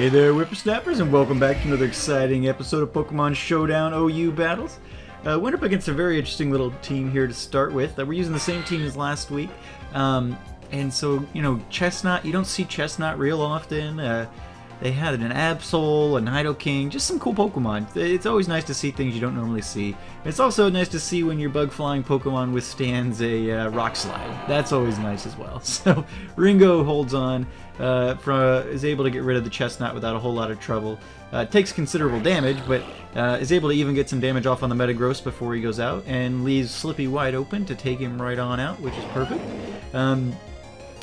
Hey there, whippersnappers, and welcome back to another exciting episode of Pokemon Showdown OU Battles. Went up against a very interesting little team here to start with. We're using the same team as last week. And so, you know, Chestnut, you don't see Chestnut real often. They had an Absol, a Nidoking, just some cool Pokemon. It's always nice to see things you don't normally see. It's also nice to see when your bug-flying Pokemon withstands a rock slide. That's always nice as well. So Ringo holds on, is able to get rid of the Chestnut without a whole lot of trouble. Takes considerable damage, but is able to even get some damage off on the Metagross before he goes out, and leaves Slippy wide open to take him right on out, which is perfect.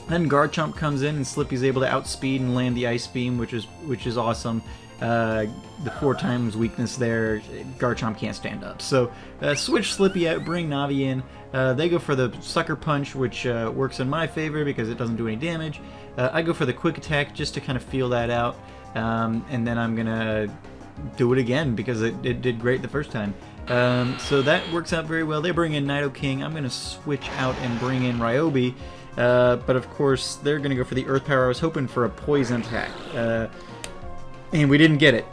Then Garchomp comes in, and Slippy's able to outspeed and land the Ice Beam, which is awesome. The 4x weakness there, Garchomp can't stand up. So switch Slippy out, bring Navi in. They go for the Sucker Punch, which works in my favor because it doesn't do any damage. I go for the Quick Attack just to kind of feel that out, and then I'm gonna do it again because it did great the first time. So that works out very well. They bring in Nidoking. I'm gonna switch out and bring in Ryobi. But of course, they're going to go for the Earth Power. I was hoping for a Poison attack. And we didn't get it.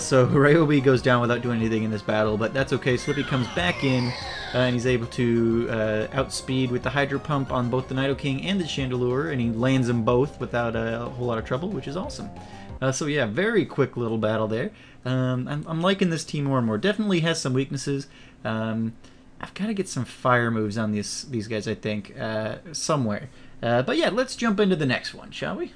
So Ryobi goes down without doing anything in this battle, but that's okay. Slippy comes back in, and he's able to outspeed with the Hydro Pump on both the Nidoking and the Chandelure, and he lands them both without a whole lot of trouble, which is awesome. So yeah, very quick little battle there. I'm liking this team more and more. Definitely has some weaknesses. I've got to get some fire moves on these guys, I think, somewhere. But yeah, let's jump into the next one, shall we?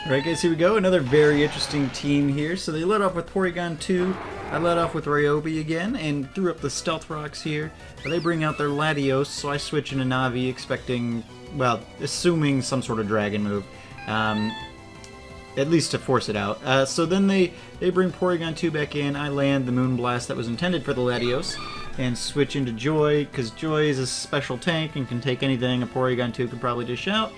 Alright guys, here we go. Another very interesting team here. So they led off with Porygon 2. I led off with Ryobi again and threw up the Stealth Rocks here. They bring out their Latios, so I switch into Navi expecting, well, assuming some sort of dragon move. At least to force it out. So then they bring Porygon 2 back in. I land the Moonblast that was intended for the Latios and switch into Joy, because Joy is a special tank and can take anything a Porygon 2 could probably dish out.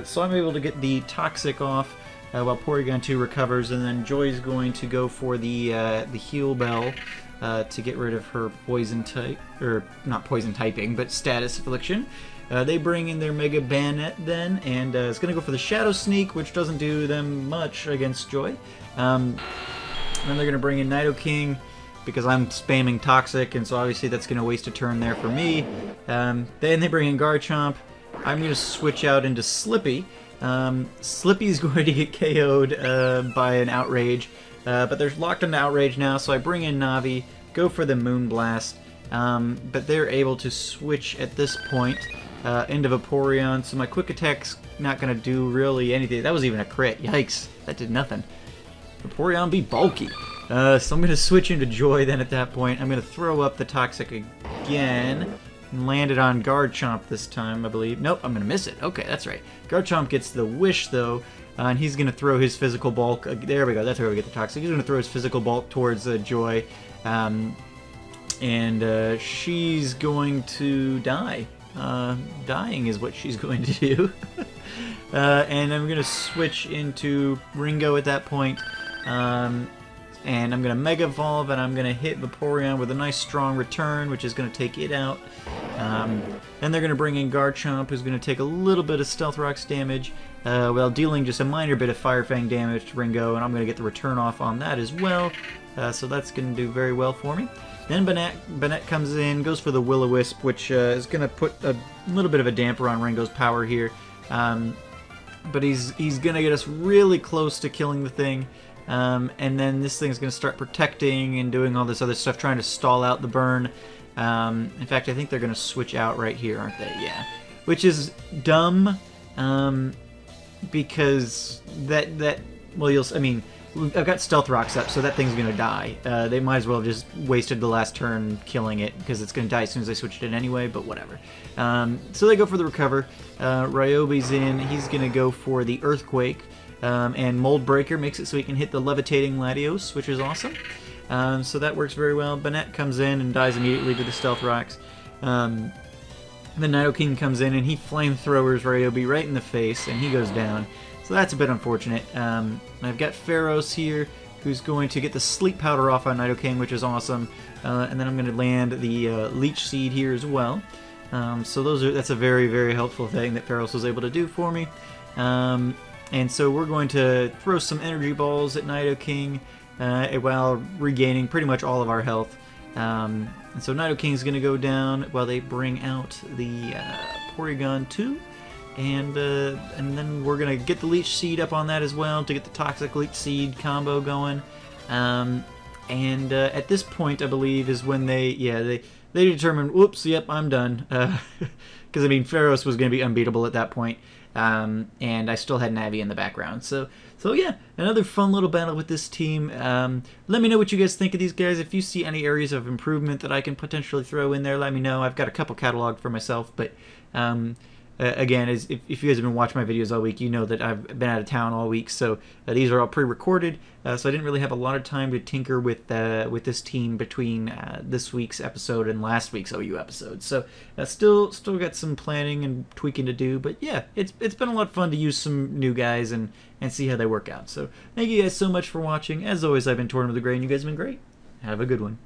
So I'm able to get the Toxic off while Porygon 2 recovers, and then Joy's going to go for the Heal Bell to get rid of her Poison type, or not Poison typing, but Status Affliction. They bring in their Mega Bayonet then, and it's going to go for the Shadow Sneak, which doesn't do them much against Joy. Then they're going to bring in Nidoking, because I'm spamming Toxic, and so obviously that's going to waste a turn there for me. Then they bring in Garchomp. I'm going to switch out into Slippy. Slippy's going to get KO'd by an Outrage, but they're locked into Outrage now, so I bring in Navi, go for the Moonblast, but they're able to switch at this point into Vaporeon, so my Quick Attack's not going to do really anything. That was even a crit. Yikes, that did nothing. Vaporeon be bulky. So I'm going to switch into Joy then at that point. I'm going to throw up the Toxic again and land it on Garchomp this time, I believe. Nope, I'm going to miss it. Okay, that's right. Garchomp gets the Wish, though, and he's going to throw his Physical Bulk. There we go. That's where we get the Toxic. He's going to throw his Physical Bulk towards Joy, and she's going to die. Dying is what she's going to do. And I'm going to switch into Ringo at that point. And I'm going to Mega Evolve, and I'm going to hit Vaporeon with a nice strong return, which is going to take it out. Then they're going to bring in Garchomp, who's going to take a little bit of Stealth Rocks damage, while dealing just a minor bit of Fire Fang damage to Ringo, and I'm going to get the return off on that as well. So that's going to do very well for me. Then Banette comes in, goes for the Will-O-Wisp, which is going to put a little bit of a damper on Ringo's power here. But he's going to get us really close to killing the thing. And then this thing's going to start protecting and doing all this other stuff, trying to stall out the burn. In fact, I think they're going to switch out right here, aren't they? Yeah. Which is dumb, because I mean, I've got Stealth Rocks up, so that thing's going to die. They might as well have just wasted the last turn killing it, because it's going to die as soon as I switched it anyway, but whatever. So they go for the Recover. Ryobi's in. He's going to go for the Earthquake. And Mold Breaker makes it so he can hit the Levitating Latios, which is awesome. So that works very well. Banette comes in and dies immediately to the Stealth Rocks. Then Nidoking comes in and he flamethrowers Ryobi right in the face, and he goes down. So that's a bit unfortunate. I've got Pharos here, who's going to get the Sleep Powder off on Nidoking, which is awesome. And then I'm going to land the Leech Seed here as well. So that's a very, very helpful thing that Pharos was able to do for me. And so we're going to throw some energy balls at Nidoking while regaining pretty much all of our health. And so Nidoking's going to go down while they bring out the Porygon 2. And then we're going to get the Leech Seed up on that as well to get the Toxic Leech Seed combo going. At this point, I believe, is when they determined, whoops, yep, I'm done. Because, I mean, Pharaohs was going to be unbeatable at that point. And I still had Navi in the background. So yeah, another fun little battle with this team. Let me know what you guys think of these guys. If you see any areas of improvement that I can potentially throw in there, let me know. I've got a couple cataloged for myself, but again, if you guys have been watching my videos all week, you know that I've been out of town all week, so these are all pre-recorded, so I didn't really have a lot of time to tinker with this team between this week's episode and last week's OU episode. So still got some planning and tweaking to do, but yeah, it's been a lot of fun to use some new guys and see how they work out. So thank you guys so much for watching. As always, I've been Tortoise the Gray, and you guys have been great. Have a good one.